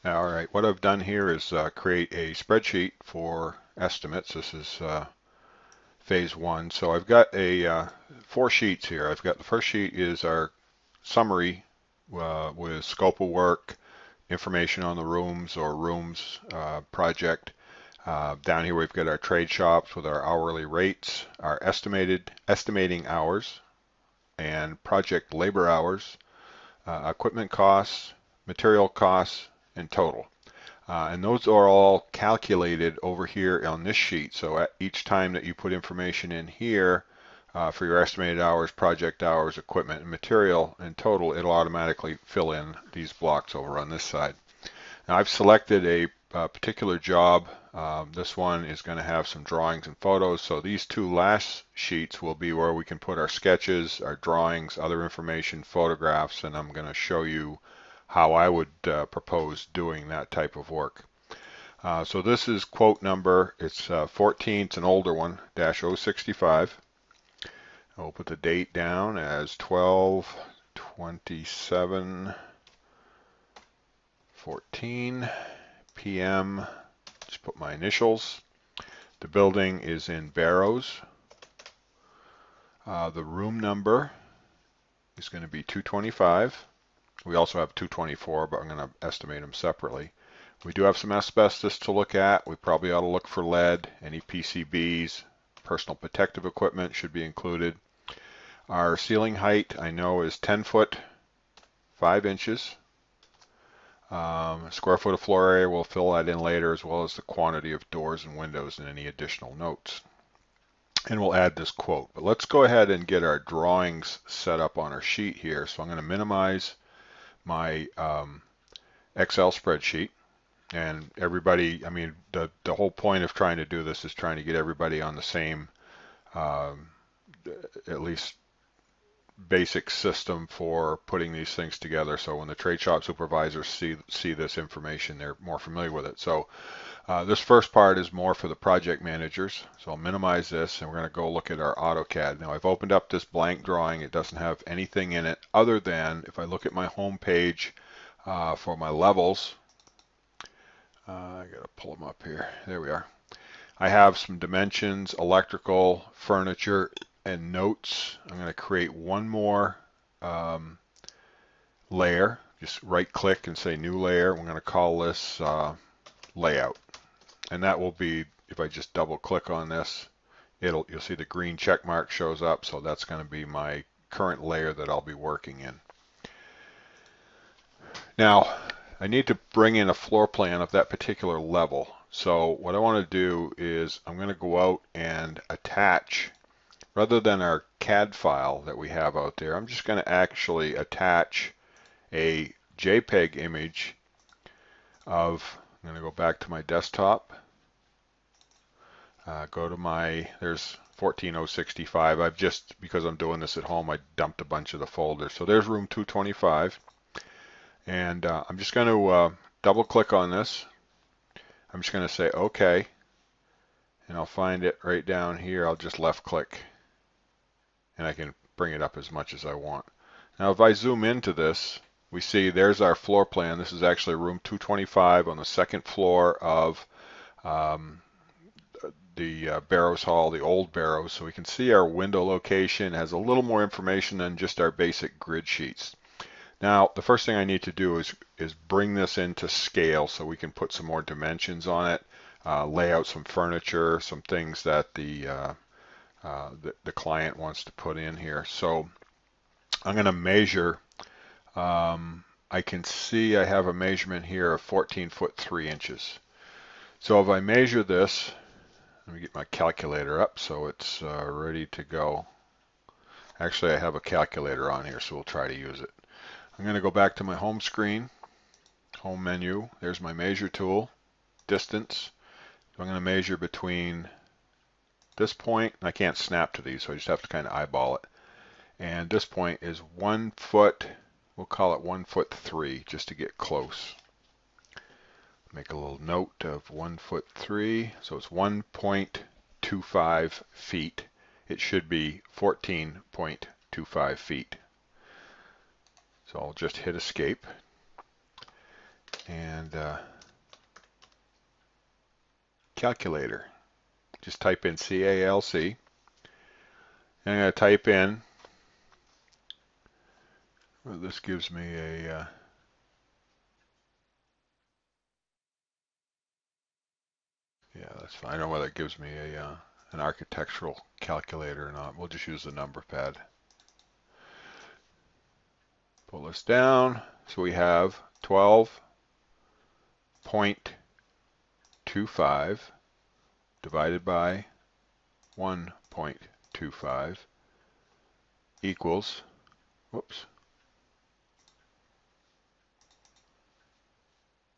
All right, what I've done here is create a spreadsheet for estimates. This is phase one. So I've got four sheets here. I've got the first sheet is our summary with scope of work, information on the rooms or rooms project. Down here we've got our trade shops with our hourly rates, our estimating hours, and project labor hours, equipment costs, material costs, and total. And those are all calculated over here on this sheet. So at each time that you put information in here for your estimated hours, project hours, equipment, and material and total, it'll automatically fill in these blocks over on this side. Now I've selected a particular job. This one is going to have some drawings and photos. So these two last sheets will be where we can put our sketches, our drawings, other information, photographs, and I'm going to show you how I would propose doing that type of work. So this is quote number, it's 14, it's an older one, dash 065. I'll put the date down as 12/27/14 p.m. Just put my initials. The building is in Barrows. The room number is going to be 225. We also have 224, but I'm going to estimate them separately. We do have some asbestos to look at. We probably ought to look for lead, any PCBs, personal protective equipment should be included. Our ceiling height I know is 10 foot 5 inches. Square foot of floor area, we'll fill that in later, as well as the quantity of doors and windows and any additional notes. And we'll add this quote. But let's go ahead and get our drawings set up on our sheet here. So I'm going to minimize my Excel spreadsheet. And everybody, I mean, the whole point of trying to do this is trying to get everybody on the same, at least basic system for putting these things together. So when the trade shop supervisors see this information, they're more familiar with it. So this first part is more for the project managers. So I'll minimize this and we're going to go look at our AutoCAD. Now I've opened up this blank drawing. It doesn't have anything in it other than if I look at my home page for my levels, I got to pull them up here. There we are. I have some dimensions, electrical, furniture, and notes. I'm going to create one more layer. Just right click and say new layer. We're going to call this layout. And that will be, if I just double click on this, you'll see the green check mark shows up. So that's going to be my current layer that I'll be working in. Now, I need to bring in a floor plan of that particular level. So what I want to do is I'm going to go out and attach, rather than our CAD file that we have out there, I'm just going to actually attach a JPEG image of, I'm going to go back to my desktop, go to my, there's 14065. I've just, because I'm doing this at home, I dumped a bunch of the folders. So there's room 225. And I'm just going to double click on this. I'm just going to say OK. And I'll find it right down here. I'll just left click. And I can bring it up as much as I want. Now if I zoom into this, we see there's our floor plan. This is actually room 225 on the second floor of the Barrows Hall, the old Barrows. So we can see our window location. It has a little more information than just our basic grid sheets. Now, the first thing I need to do is bring this into scale so we can put some more dimensions on it, lay out some furniture, some things that the client wants to put in here. So I'm going to measure. I can see I have a measurement here of 14 foot 3 inches. So if I measure this, let me get my calculator up so it's ready to go. Actually, I have a calculator on here, so we'll try to use it. I'm going to go back to my home screen, home menu. There's my measure tool, distance. So I'm going to measure between this point, and I can't snap to these, so I just have to kind of eyeball it. And this point is 1 foot, we'll call it 1 foot 3, just to get close. Make a little note of 1 foot 3, so it's 1.25 feet. It should be 14.25 feet. So I'll just hit escape. and calculator. Just type in CALC. And I'm going to type in, well, this gives me a, yeah, that's fine. I don't know whether it gives me a an architectural calculator or not. We'll just use the number pad. Pull this down. So we have 12.25 divided by 1.25 equals, whoops,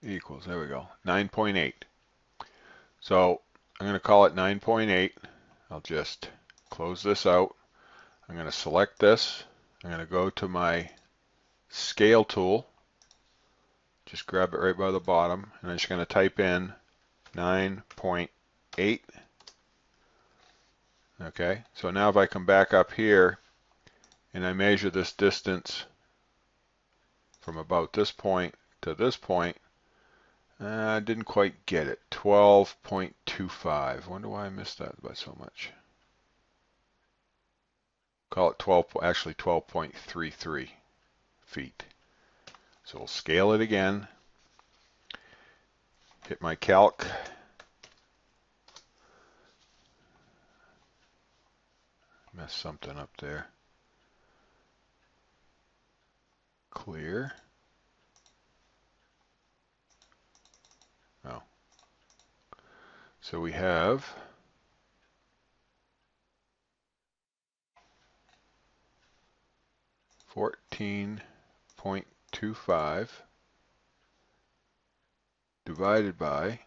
equals, there we go, 9.8. So I'm going to call it 9.8. I'll just close this out. I'm going to select this. I'm going to go to my scale tool. Just grab it right by the bottom, and I'm just going to type in 9.8. Okay, so now if I come back up here and I measure this distance from about this point to this point, I didn't quite get it. 12.25. Wonder why I missed that by so much. Call it 12, actually 12.33 feet. So we'll scale it again. Hit my calc. Messed something up there. Clear. Oh. So we have 14.25 divided by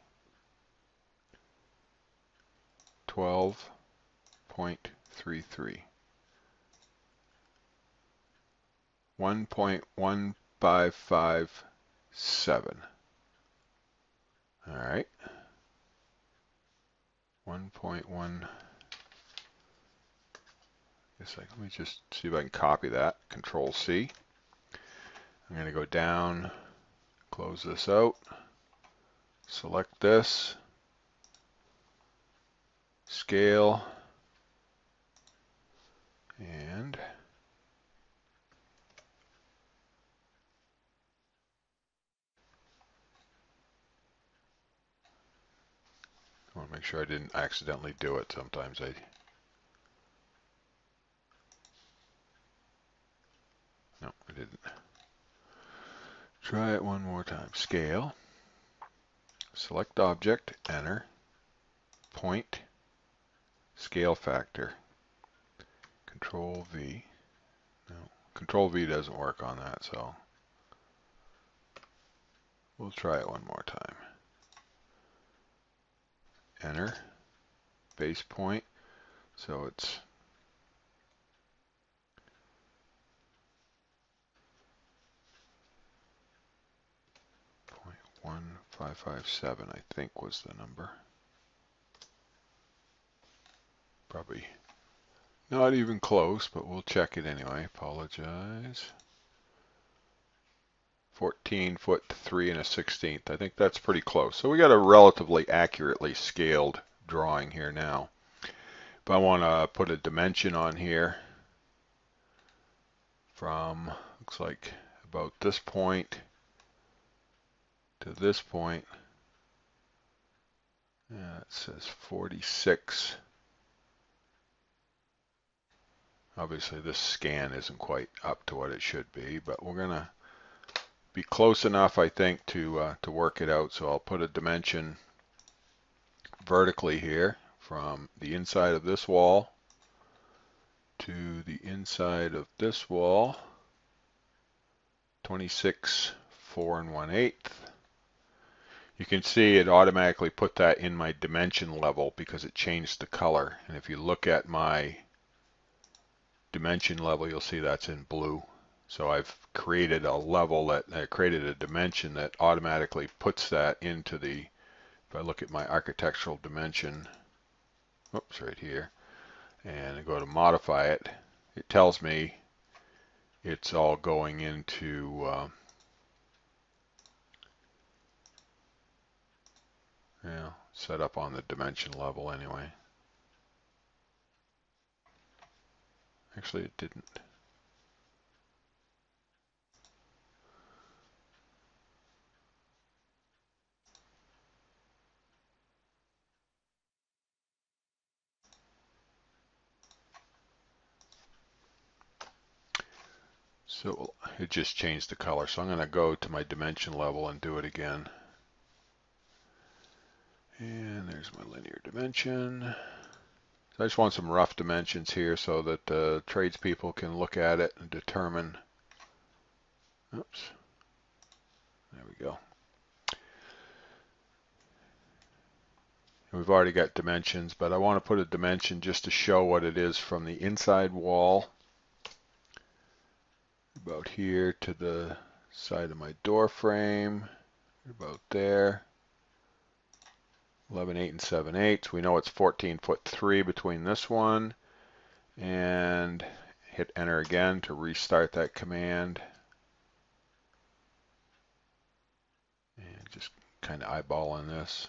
12.33. 1.1557. All right. 1.1. Let me just see if I can copy that. Control C. I'm going to go down, close this out, select this, scale, and I want to make sure I didn't accidentally do it. Sometimes no, I didn't. Try it one more time. Scale, select object, enter, point, scale factor, Control V. No, Control V doesn't work on that, so we'll try it one more time. Enter, base point, so it's 0.1557, I think was the number. Probably not even close, but we'll check it anyway. Apologize. 14 foot 3 1/16. I think that's pretty close. So we got a relatively accurately scaled drawing here now. If I want to put a dimension on here from, looks like about this point to this point, yeah, it says 46. Obviously this scan isn't quite up to what it should be, but we're going to be close enough, I think, to work it out. So I'll put a dimension vertically here from the inside of this wall to the inside of this wall, 26 4 1/8. You can see it automatically put that in my dimension level because it changed the color. And if you look at my dimension level, you'll see that's in blue. So I've created a level that created a dimension that automatically puts that into the, if I look at my architectural dimension, oops, right here, and I go to modify it, it tells me it's all going into set up on the dimension level anyway. Actually, it didn't. So it just changed the color. So I'm going to go to my dimension level and do it again. And there's my linear dimension. So I just want some rough dimensions here so that tradespeople can look at it and determine. Oops. There we go. We've already got dimensions, but I want to put a dimension just to show what it is from the inside wall, about here, to the side of my door frame, about there. 11, 8, and 7/8. We know it's 14'3" between this one, and hit enter again to restart that command. And just kind of eyeballing this.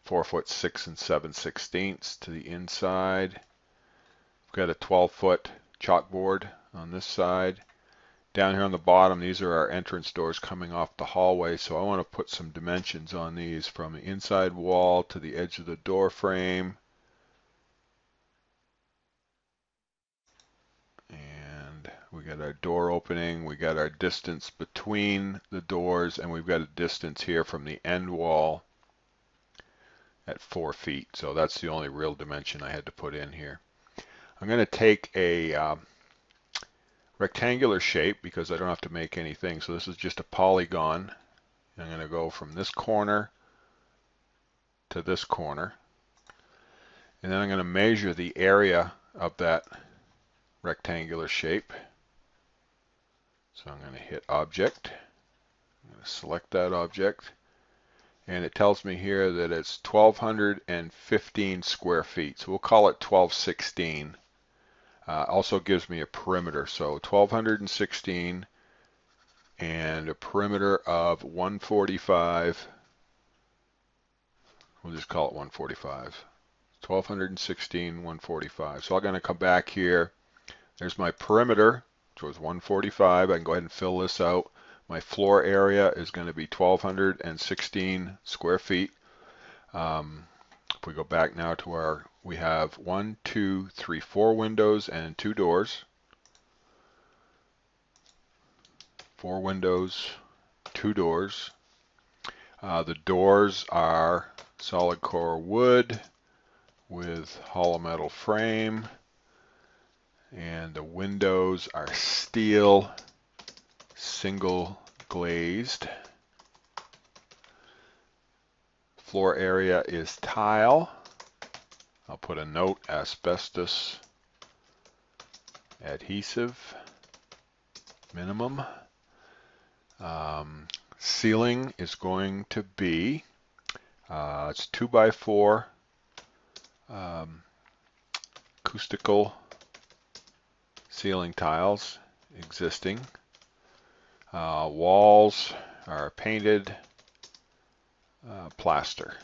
4'6" and 7/16 to the inside. We've got a 12-foot chalkboard on this side. Down here on the bottom, these are our entrance doors coming off the hallway, so I want to put some dimensions on these from the inside wall to the edge of the door frame. And we got our door opening, we got our distance between the doors, and we've got a distance here from the end wall at 4 feet. So that's the only real dimension I had to put in here. I'm going to take a rectangular shape because I don't have to make anything. So this is just a polygon. I'm going to go from this corner to this corner. And then I'm going to measure the area of that rectangular shape. So I'm going to hit Object. I'm going to select that object. And it tells me here that it's 1,215 square feet. So we'll call it 1216. Also gives me a perimeter. So 1,216 and a perimeter of 145. We'll just call it 145. 1,216, 145. So I'm going to come back here. There's my perimeter, which was 145. I can go ahead and fill this out. My floor area is going to be 1,216 square feet. If we go back now to our, we have 1, 2, 3, 4 windows and 2 doors. 4 windows, 2 doors. The doors are solid core wood with hollow metal frame, and the windows are steel, single glazed. Floor area is tile. I'll put a note, asbestos adhesive minimum. Ceiling is going to be it's 2x4 acoustical ceiling tiles existing. Walls are painted plaster.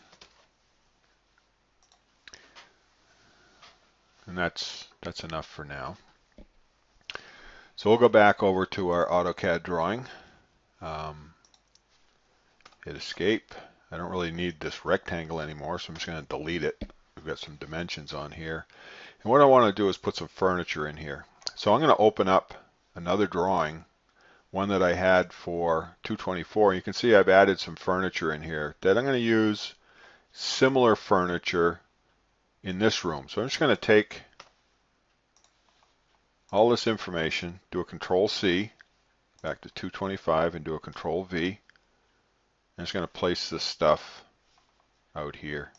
And that's enough for now. So we'll go back over to our AutoCAD drawing. Hit escape. I don't really need this rectangle anymore, so I'm just going to delete it. We've got some dimensions on here. And what I want to do is put some furniture in here. So I'm going to open up another drawing, one that I had for 224. You can see I've added some furniture in here that I'm going to use similar furniture in this room. So I'm just going to take all this information, do a Control C, back to 225, and do a Control V. I'm just going to place this stuff out here.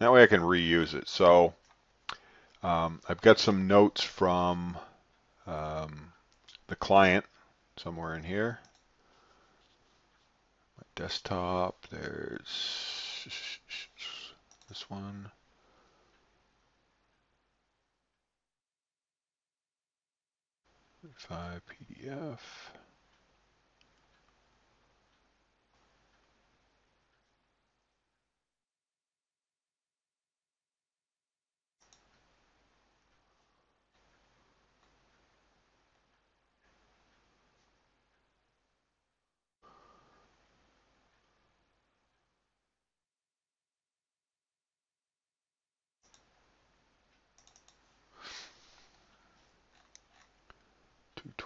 That way I can reuse it. So I've got some notes from the client somewhere in here. My desktop, there's this one. Five PDF.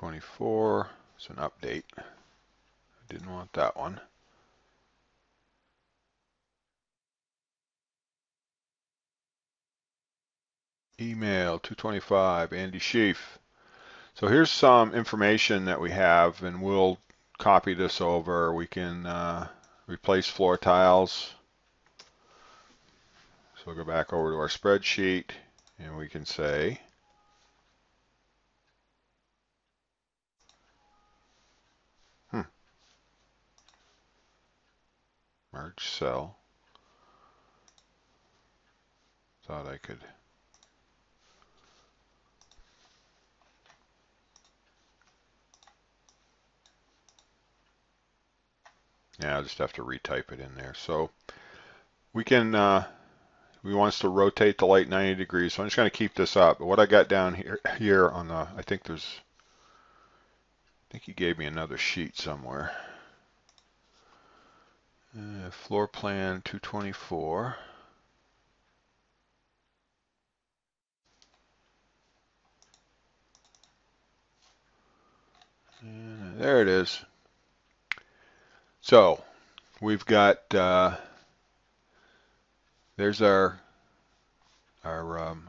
224. It's an update. I didn't want that one. Email 225, Andy Sheaf. So here's some information that we have, and we'll copy this over. We can replace floor tiles. So we'll go back over to our spreadsheet, and we can say merge cell. Thought I could. Yeah, I'll just have to retype it in there. So we can, we want us to rotate the light 90 degrees. So I'm just going to keep this up. But what I got down here on the, I think he gave me another sheet somewhere. Floor plan 224. And there it is. So we've got, there's our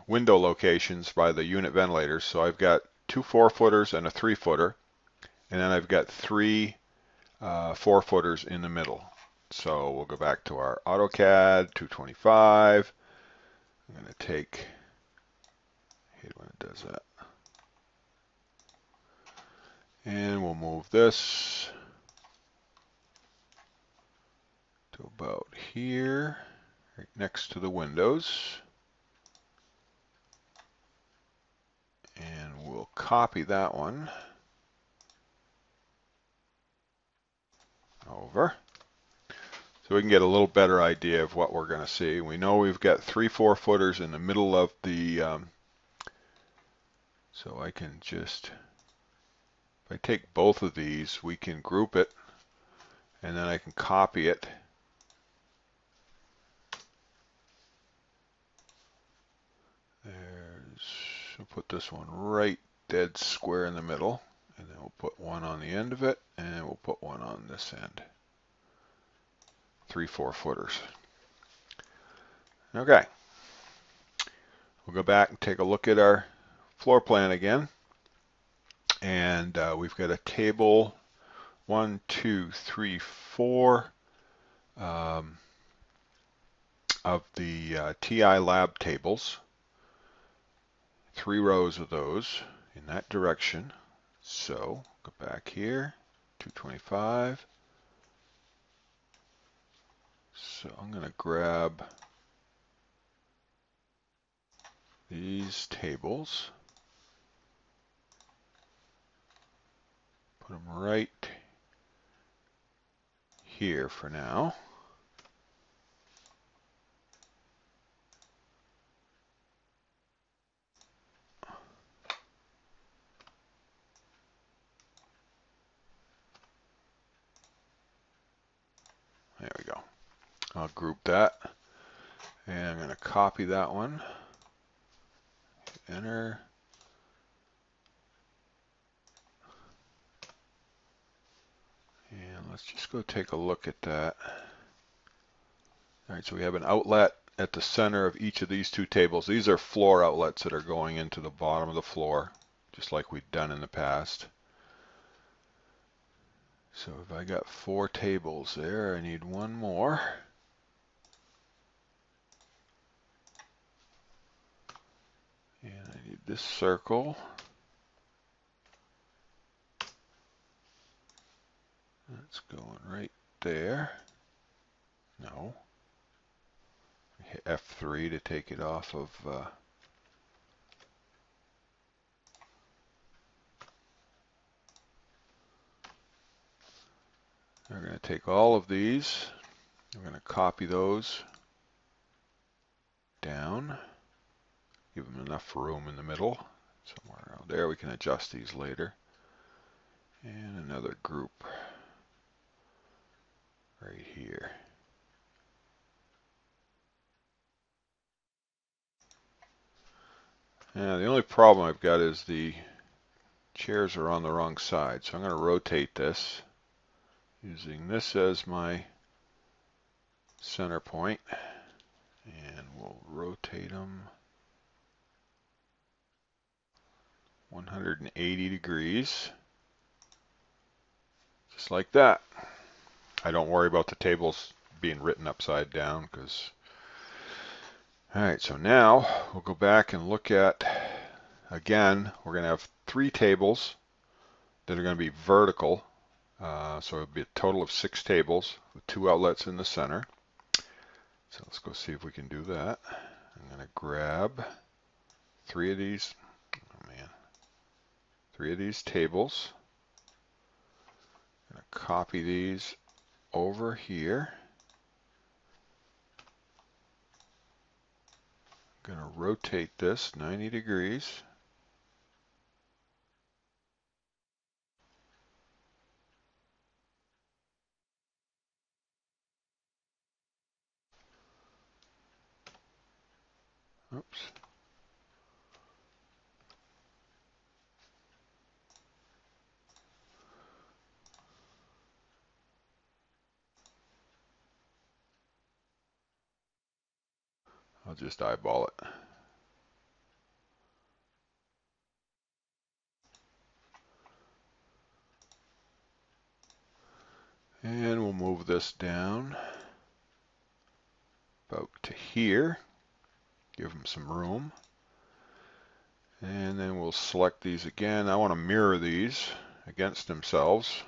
window locations by the unit ventilators. So I've got 2 4-footers and a 3-footer. And then I've got 3 4-footers in the middle. So we'll go back to our AutoCAD 225. I'm going to take, I hate when it does that. And we'll move this to about here, right next to the windows. And we'll copy that one over. So we can get a little better idea of what we're going to see. We know we've got 3 4-footers in the middle of the, so I can just, if I take both of these, we can group it, and then I can copy it. We'll put this one right dead square in the middle, and then we'll put one on the end of it, and we'll put one on this end. 3 4-footers. Okay. We'll go back and take a look at our floor plan again. And we've got a table 1, 2, 3, 4 of the TI lab tables. 3 rows of those in that direction. So go back here, 225. So I'm going to grab these tables, put them right here for now. There we go. I'll group that, and I'm going to copy that one. Enter. And let's just go take a look at that. All right, so we have an outlet at the center of each of these 2 tables. These are floor outlets that are going into the bottom of the floor, just like we've done in the past. So if I got 4 tables there, I need 1 more. And I need this circle. That's going right there. No. Hit F3 to take it off of we're going to take all of these. We're going to copy those down. Give them enough room in the middle. Somewhere around there. We can adjust these later. And another group right here. Now the only problem I've got is the chairs are on the wrong side, so I'm going to rotate this using this as my center point, and we'll rotate them 180 degrees, just like that. I don't worry about the tables being written upside down because... Alright, so now we'll go back and look at, again, we're going to have 3 tables that are going to be vertical. So it'll be a total of 6 tables with 2 outlets in the center. So let's go see if we can do that. I'm going to grab 3 of these, 3 of these tables. I'm going to copy these over here. I'm going to rotate this 90 degrees. Oops. I'll just eyeball it. And we'll move this down about to here. Give them some room. And then we'll select these again. I want to mirror these against themselves.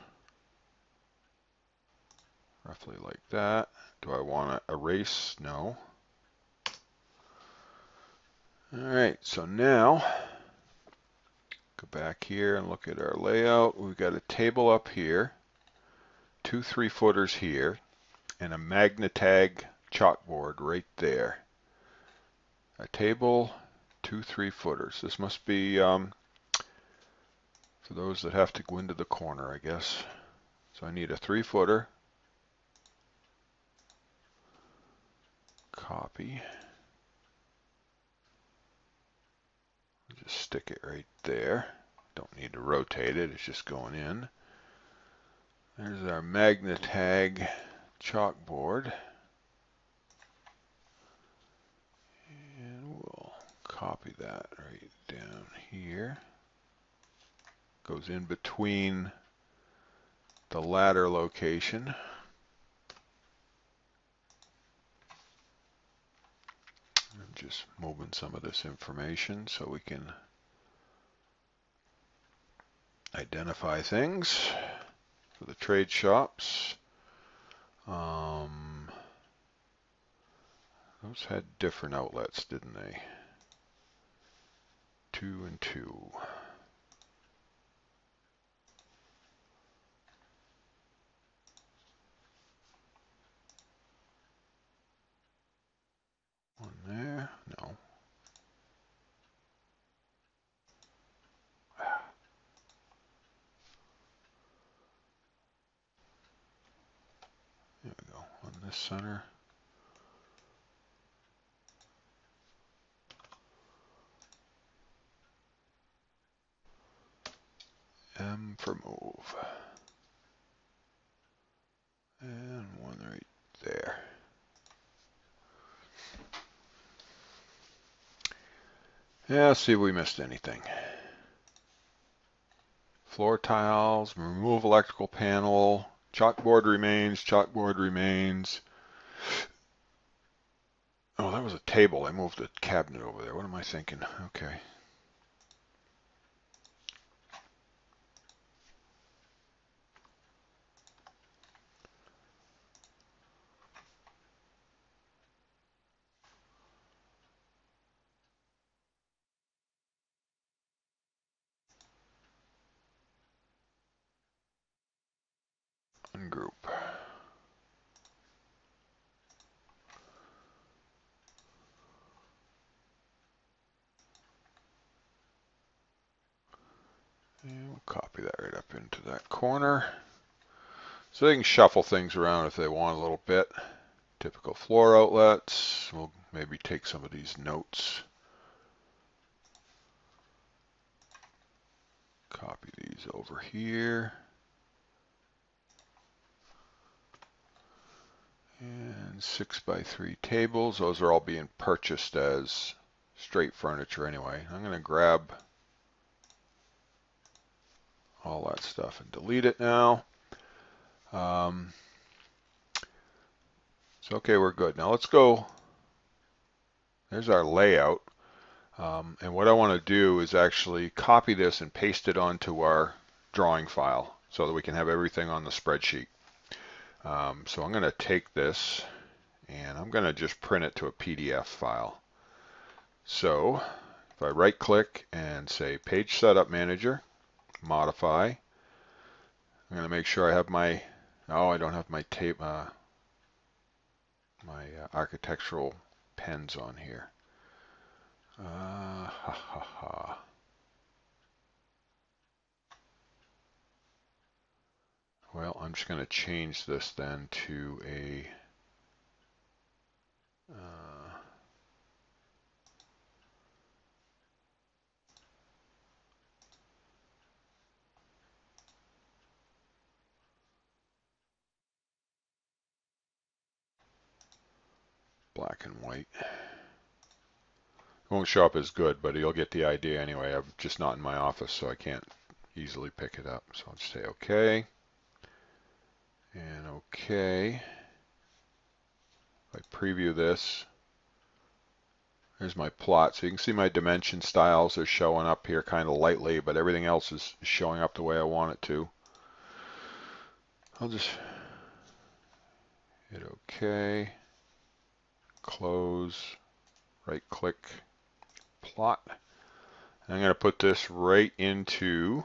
Roughly like that. Do I want to erase? No. Alright, so now go back here and look at our layout. We've got a table up here, 2 3-footers here, and a Magnetag chalkboard right there. A table, 2 3-footers. This must be for those that have to go into the corner, I guess. So I need a 3-footer. Copy. Just stick it right there. Don't need to rotate it, it's just going in. There's our Magnetag chalkboard. And we'll copy that right down here. Goes in between the ladder location. I'm just moving some of this information so we can identify things for the trade shops. Those had different outlets, didn't they? 2 and 2. One there? No. There we go. On this center. M for move. And one right there. Yeah, let's see if we missed anything. Floor tiles, remove electrical panel, chalkboard remains, chalkboard remains. Oh, that was a table. I moved a cabinet over there. What am I thinking? Okay. Ungroup. And we'll copy that right up into that corner. So they can shuffle things around if they want a little bit. Typical floor outlets. We'll maybe take some of these notes. Copy these over here. And 6x3 tables. Those are all being purchased as straight furniture anyway. I'm going to grab all that stuff and delete it now. So okay, we're good. Now let's go. There's our layout. And what I want to do is actually copy this and paste it onto our drawing file so that we can have everything on the spreadsheet. So I'm going to take this and I'm going to just print it to a PDF file. So if I right click and say Page Setup Manager, modify, I'm going to make sure I have my, oh, I don't have my tape, my architectural pens on here. Well, I'm just going to change this then to a black and white. It won't show up as good, but you'll get the idea anyway. I'm just not in my office, so I can't easily pick it up. So I'll just say OK. And OK. If I preview this, there's my plot. So you can see my dimension styles are showing up here kind of lightly, but everything else is showing up the way I want it to. I'll just hit OK. Close. Right click. Plot. I'm going to put this right into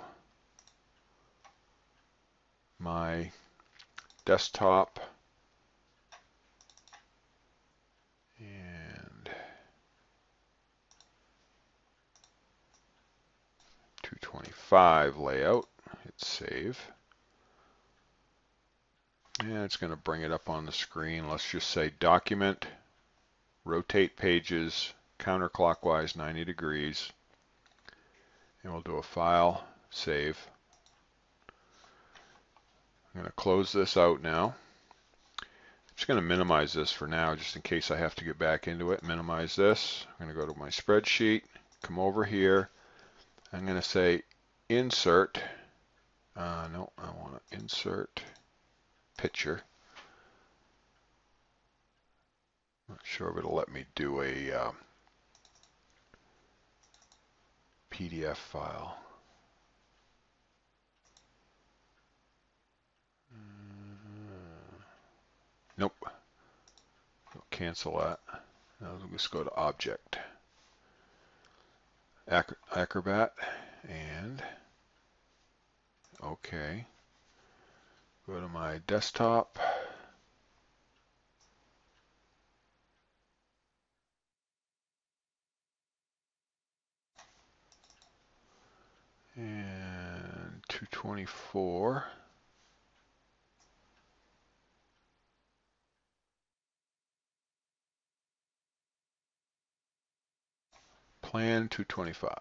my desktop and 225 layout. Hit save. And it's going to bring it up on the screen. Let's just say document, rotate pages counterclockwise 90 degrees. And we'll do a file, save. I'm going to close this out now. I'm just going to minimize this for now, just in case I have to get back into it. Minimize this. I'm going to go to my spreadsheet, come over here. I'm going to say insert. No, I want to insert picture. Not sure if it'll let me do a PDF file. Nope. I'll cancel that. Now we'll just go to Object, Acrobat, and OK. Go to my desktop. And 224. Plan 225.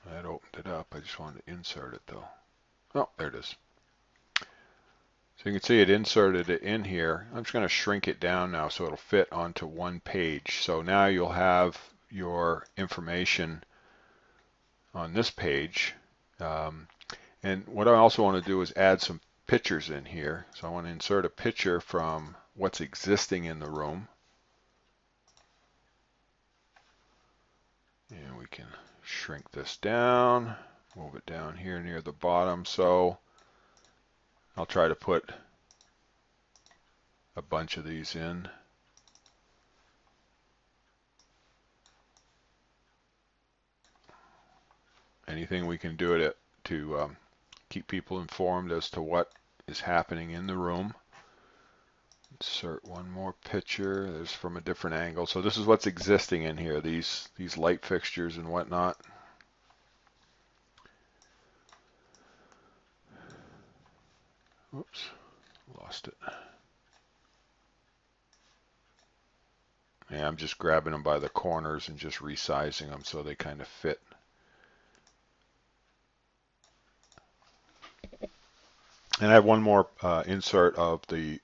That opened it up. I just wanted to insert it though. Oh, there it is. So you can see it inserted it in here. I'm just going to shrink it down now so it'll fit onto one page. So now you'll have your information on this page. And what I also want to do is add some pictures in here. So I want to insert a picture from what's existing in the room. And we can shrink this down, move it down here near the bottom. So I'll try to put a bunch of these in. Anything we can do to keep people informed as to what is happening in the room. Insert one more picture. There's from a different angle. So this is what's existing in here, these light fixtures and whatnot. Oops, lost it. And I'm just grabbing them by the corners and just resizing them so they kind of fit. And I have one more insert of the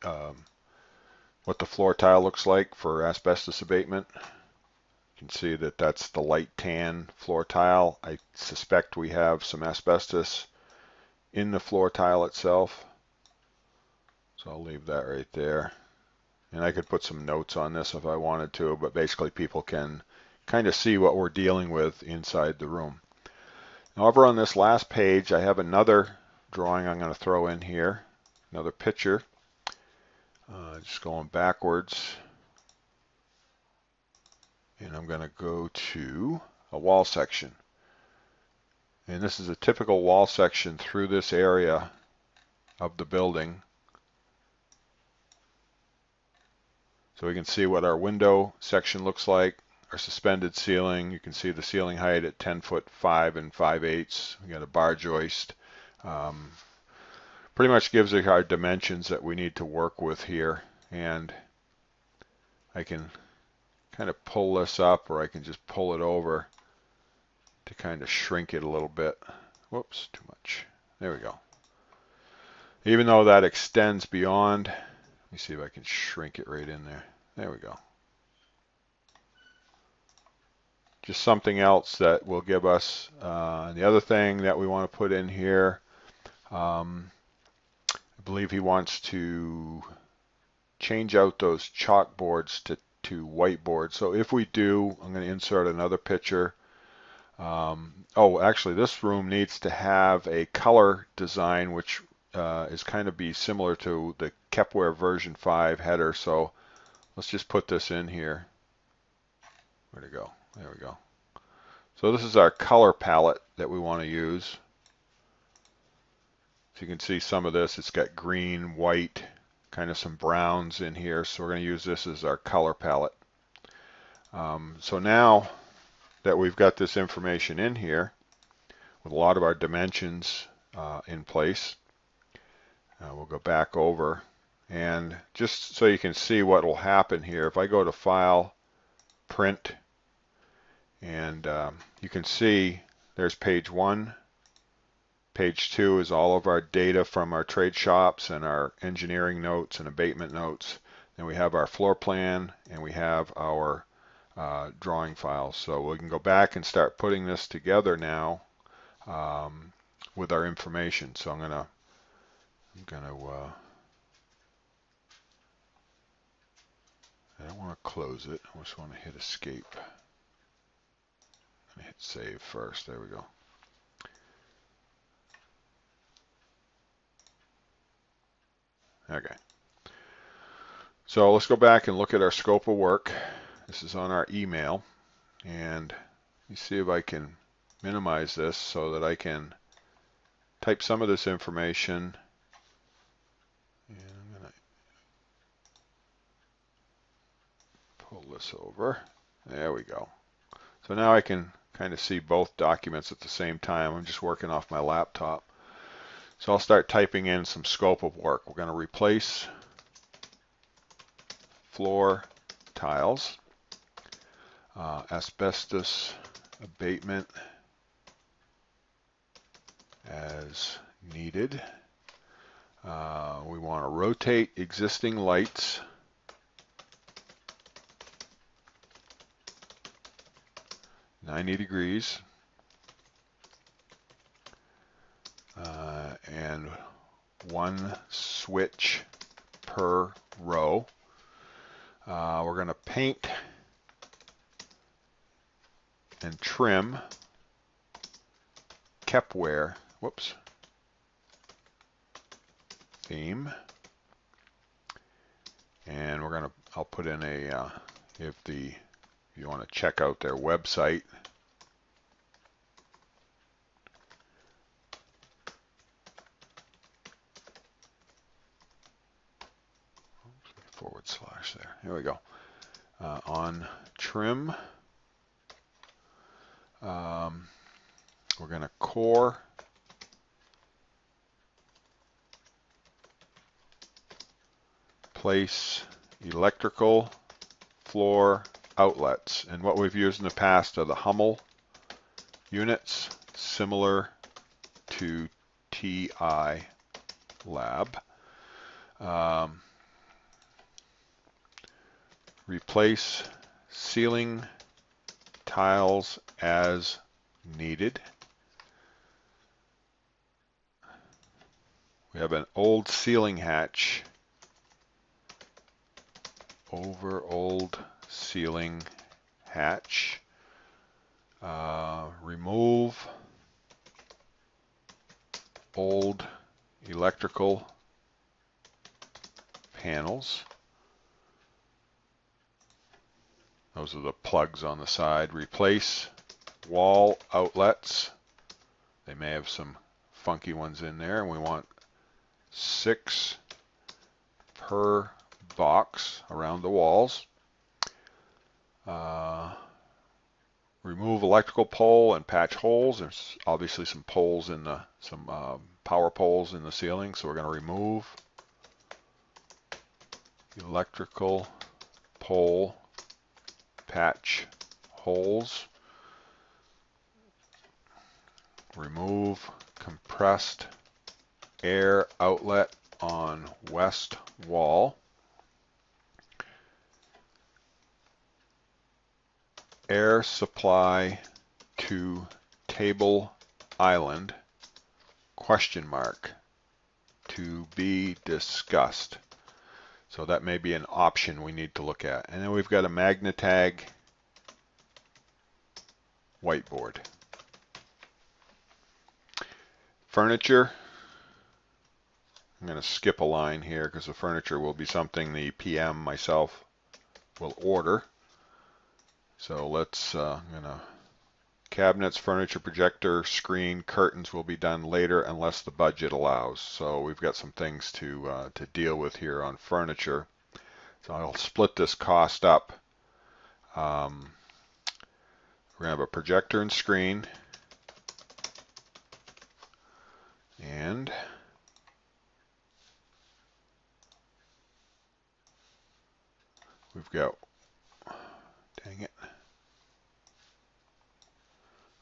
what the floor tile looks like for asbestos abatement. You can see that that's the light tan floor tile. I suspect we have some asbestos in the floor tile itself. So I'll leave that right there. And I could put some notes on this if I wanted to, but basically people can kind of see what we're dealing with inside the room. Now over on this last page, I have another drawing I'm going to throw in here, another picture. Just going backwards. And I'm going to go to a wall section. And this is a typical wall section through this area of the building. So we can see what our window section looks like, our suspended ceiling. You can see the ceiling height at 10 foot 5 and 5/8. We got a bar joist. Pretty much gives us our dimensions that we need to work with here. And I can kind of pull this up, or I can just pull it over to kind of shrink it a little bit. Whoops, too much. There we go. Even though that extends beyond, let me see if I can shrink it right in there. There we go. Just something else that will give us, the other thing that we want to put in here, I believe he wants to change out those chalkboards to whiteboard. So if we do, I'm going to insert another picture. Oh, actually this room needs to have a color design which is kind of be similar to the Kepware version 5 header. So let's just put this in here. Where'd it go? There we go. So this is our color palette that we want to use. So you can see some of this. It's got green, white, kind of some browns in here. So we're going to use this as our color palette. So now that we've got this information in here with a lot of our dimensions in place, we'll go back over, and just so you can see what will happen here, if I go to File, Print, and you can see there's page 1. Page 2 is all of our data from our trade shops and our engineering notes and abatement notes. Then we have our floor plan, and we have our drawing files. So we can go back and start putting this together now with our information. So I'm gonna I don't want to close it. I just want to hit escape. I'm gonna hit save first. There we go. Okay. So let's go back and look at our scope of work. This is on our email, and let me see if I can minimize this so that I can type some of this information. And I'm going to pull this over. There we go. So now I can kind of see both documents at the same time. I'm just working off my laptop. So I'll start typing in some scope of work. We're going to replace floor tiles, asbestos abatement as needed. We want to rotate existing lights. (90 degrees) and 1 switch per row. We're going to paint and trim Kepware, theme, and I'll put in a if you want to check out their website. / there. Here we go. On trim, we're going to core place electrical, floor, outlets. And what we've used in the past are the Hummel units, similar to TI Lab. Replace ceiling tiles as needed. We have an old ceiling hatch over old ceiling hatch. Remove old electrical panels. Those are the plugs on the side. Replace wall outlets. They may have some funky ones in there, and we want 6 per box around the walls. Remove electrical pole and patch holes. There's obviously some poles in the power poles in the ceiling, so we're going to remove electrical pole patch holes. Remove compressed air outlet on west wall. Air supply to table island, ? To be discussed. So that may be an option we need to look at. And then we've got a Magnetag whiteboard. Furniture. I'm going to skip a line here because the furniture will be something the PM myself will order. So let's, cabinets, furniture, projector, screen, curtains will be done later unless the budget allows. So we've got some things to deal with here on furniture. So I'll split this cost up. We're going to have a projector and screen. And we've got, dang it.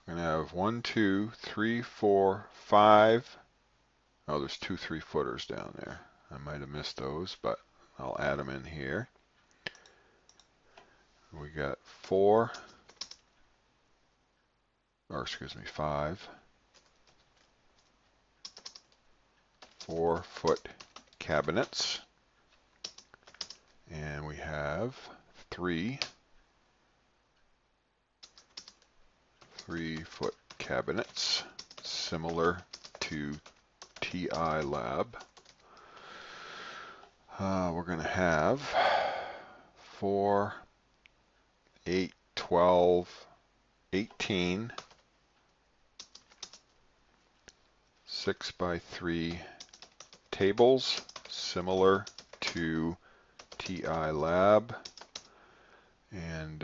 We're going to have 1, 2, 3, 4, 5. Oh, there's 2 3-footers down there. I might have missed those, but I'll add them in here. We got 5 4-foot cabinets. And we have 3 3-foot cabinets, similar to TI Lab. We're going to have 4, 8, 12, 18, 6x3 tables, similar to TI Lab. And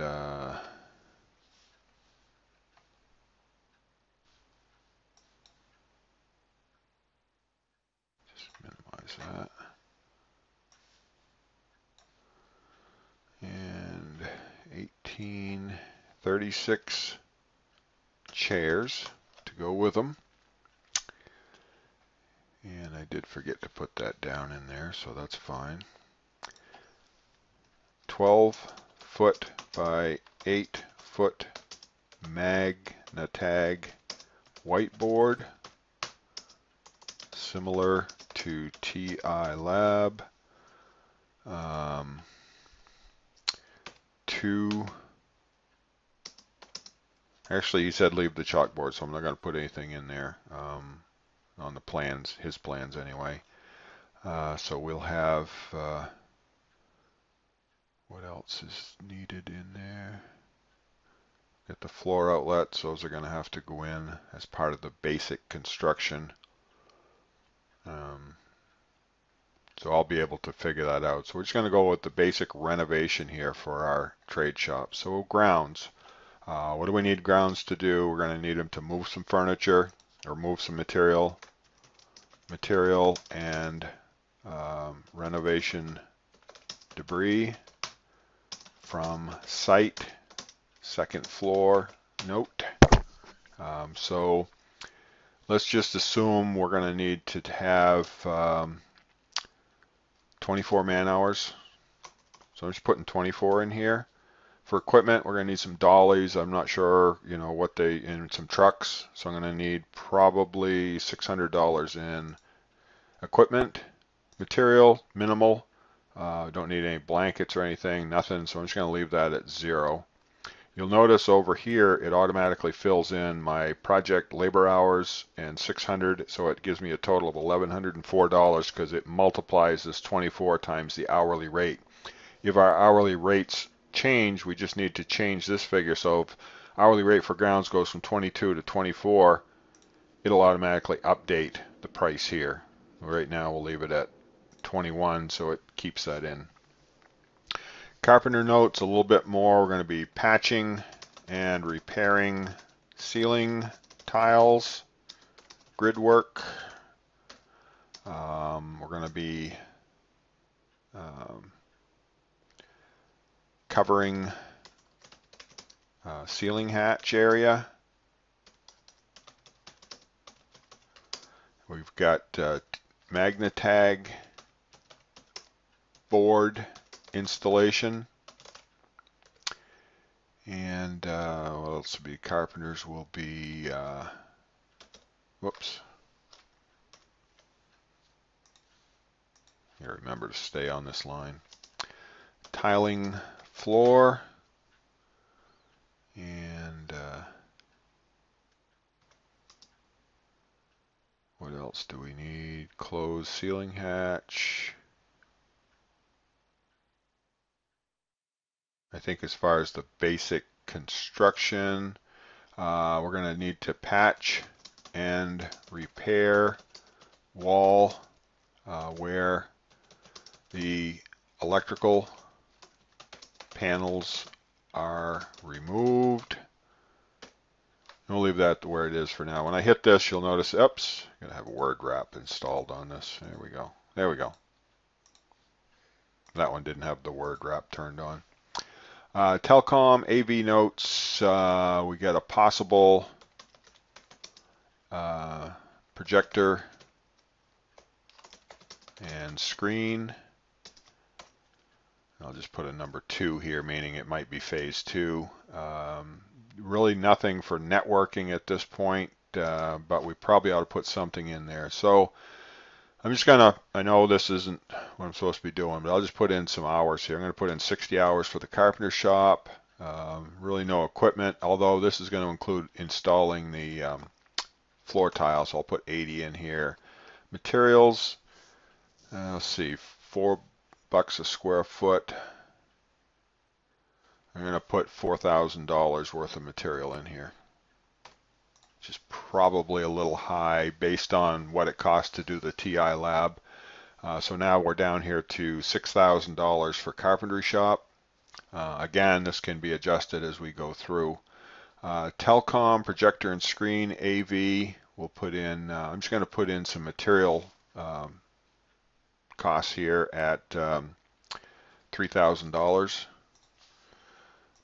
minimize that. And 18, 36 chairs to go with them. And I did forget to put that down in there, so that's fine. 12-foot by 8-foot Magnetag whiteboard, similar to TI Lab. 2. Actually, he said leave the chalkboard, so I'm not going to put anything in there on the plans, his plans anyway. So we'll have, what else is needed in there? Get the floor outlets. Those are going to have to go in as part of the basic construction. So I'll be able to figure that out. So we're just going to go with the basic renovation here for our trade shop. So grounds. What do we need grounds to do? We're going to need them to move some furniture or move some material and renovation debris, from site, second floor, note. So let's just assume we're going to need to have 24 man hours. So I'm just putting 24 in here. For equipment, we're going to need some dollies. I'm not sure, what and some trucks. So I'm going to need probably $600 in equipment. Material, minimal. Don't need any blankets or anything, nothing. So I'm just going to leave that at 0. You'll notice over here, it automatically fills in my project labor hours and 600. So it gives me a total of $1,104 because it multiplies this 24 times the hourly rate. If our hourly rates change, we just need to change this figure. So if hourly rate for grounds goes from 22 to 24, it'll automatically update the price here. Right now we'll leave it at 21, so it keeps that in. Carpenter notes a little bit more. We're going to be patching and repairing ceiling tiles, grid work. We're going to be covering ceiling hatch area. We've got Magnetag board installation. And what else will be? Carpenters will be, whoops. Here, remember to stay on this line. Tiling floor. And what else do we need? Close ceiling hatch. I think as far as the basic construction, we're going to need to patch and repair wall where the electrical panels are removed. We'll leave that where it is for now. When I hit this, you'll notice, oops, I'm going to have a word wrap installed on this. There we go. There we go. That one didn't have the word wrap turned on. Telcom AV notes. We got a possible projector and screen. I'll just put a number 2 here, meaning it might be phase 2. Really nothing for networking at this point, but we probably ought to put something in there. So I'm just gonna, I know this isn't what I'm supposed to be doing, but I'll just put in some hours here. I'm gonna put in 60 hours for the carpenter shop. Really no equipment, although this is going to include installing the floor tiles, so I'll put 80 in here. Materials, let's see, $4 a square foot. I'm going to put $4,000 worth of material in here, which is probably a little high based on what it costs to do the TI lab. So now we're down here to $6,000 for carpentry shop. Again, this can be adjusted as we go through. Telcom, projector and screen, AV, we'll put in, I'm just going to put in some material costs here at $3,000.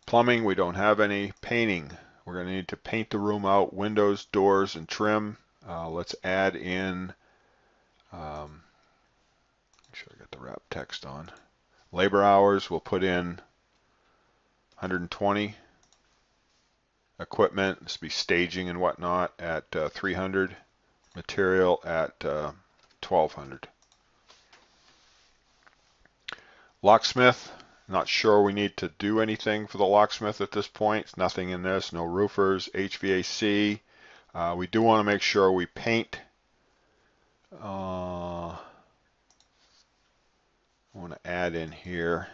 Plumbing, we don't have any. Painting, we're going to need to paint the room out, windows, doors, and trim. Let's add in, make sure I got the wrap text on. Labor hours, we'll put in 120. Equipment, this will be staging and whatnot, at 300. Material at 1,200. Locksmith, not sure we need to do anything for the locksmith at this point. It's nothing in this, no roofers. HVAC, we do want to make sure we paint. I want to add in here,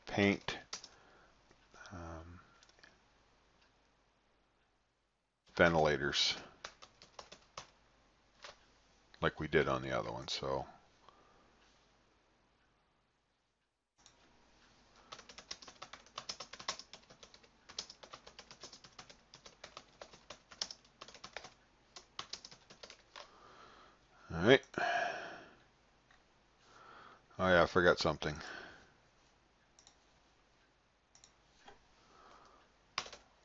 paint. Ventilators, like we did on the other one. So all right. Oh yeah, I forgot something.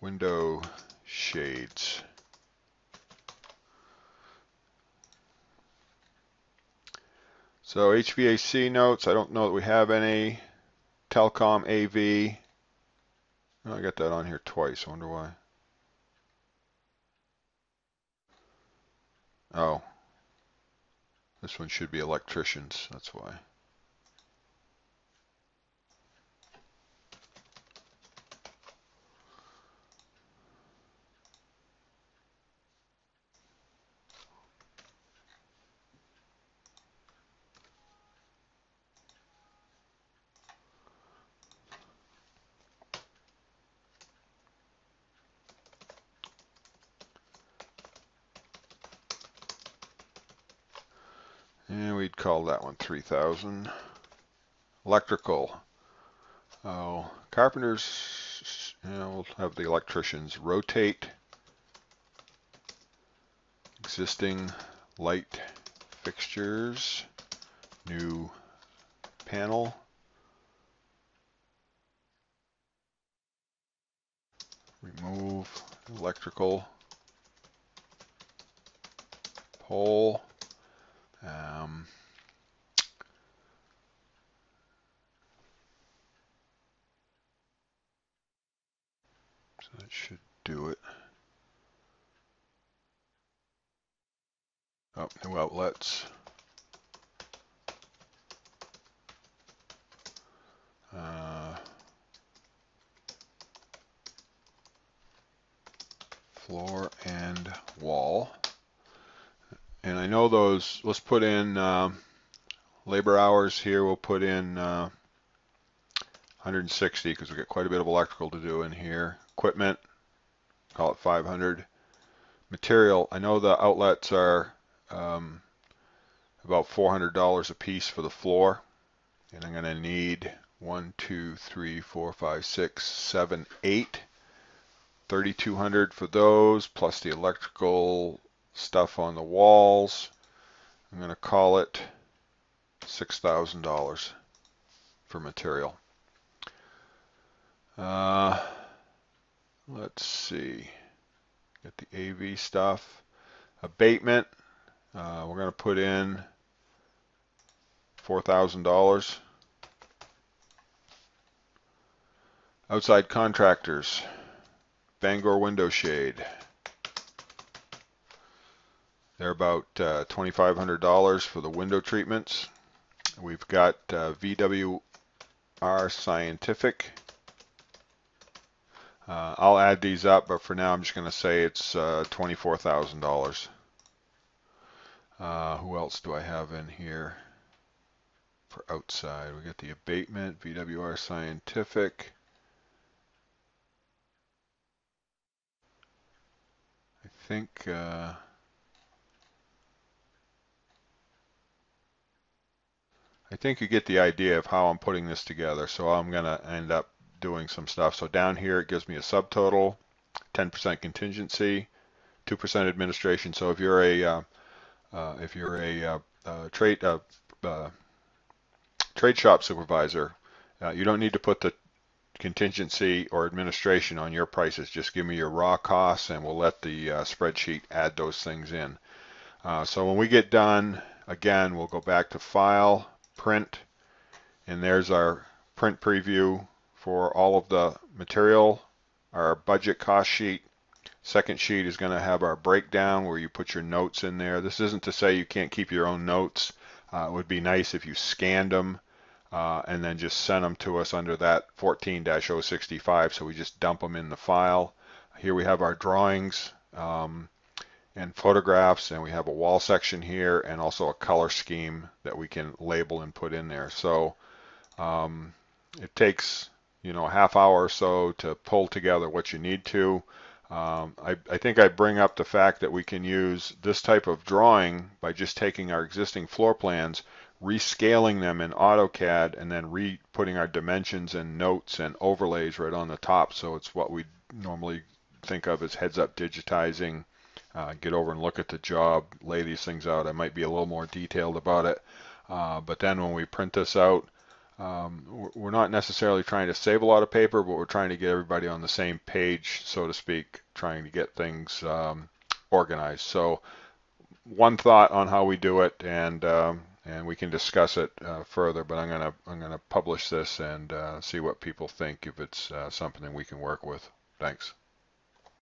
window shades. So HVAC notes, I don't know that we have any. Telecom AV, oh, I got that on here twice, I wonder why. Oh, this one should be electricians, that's why. And we'd call that one 3000. Electrical. Oh, carpenters, we'll have the electricians rotate existing light fixtures, new panel, remove electrical pole. So that should do it. Oh, new outlets. Floor and wall. And I know those, let's put in labor hours here, we'll put in 160 because we got quite a bit of electrical to do in here. Equipment, call it 500. Material, I know the outlets are about $400 a piece for the floor, and I'm going to need 1, 2, 3, 4, 5, 6, 7, 8. 3,200 for those, plus the electrical stuff on the walls. I'm going to call it $6,000 for material. Let's see. Get the AV stuff. Abatement. We're going to put in $4,000. Outside contractors. Bangor window shade. They're about $2,500 for the window treatments. We've got VWR Scientific. I'll add these up, but for now I'm just going to say it's $24,000. Who else do I have in here for outside? We got the abatement, VWR Scientific. I think you get the idea of how I'm putting this together. So I'm going to end up doing some stuff. So down here it gives me a subtotal, 10% contingency, 2% administration. So if you're a trade shop supervisor, you don't need to put the contingency or administration on your prices. Just give me your raw costs and we'll let the spreadsheet add those things in. So when we get done, again, we'll go back to File, Print, and there's our print preview for all of the material, our budget cost sheet. Second sheet is going to have our breakdown where you put your notes in there. This isn't to say you can't keep your own notes. It would be nice if you scanned them and then just sent them to us under that 14-065, so we just dump them in the file. Here we have our drawings and photographs, and we have a wall section here and also a color scheme that we can label and put in there. So it takes a half hour or so to pull together what you need to. I think I bring up the fact that we can use this type of drawing by just taking our existing floor plans, rescaling them in AutoCAD, and then putting our dimensions and notes and overlays right on the top. So it's what we normally think of as heads-up digitizing. Get over and look at the job, lay these things out. I might be a little more detailed about it. But then when we print this out, We're not necessarily trying to save a lot of paper, but we're trying to get everybody on the same page, so to speak, trying to get things organized. So one thought on how we do it, and we can discuss it further. But I'm gonna publish this and see what people think if it's something we can work with. Thanks.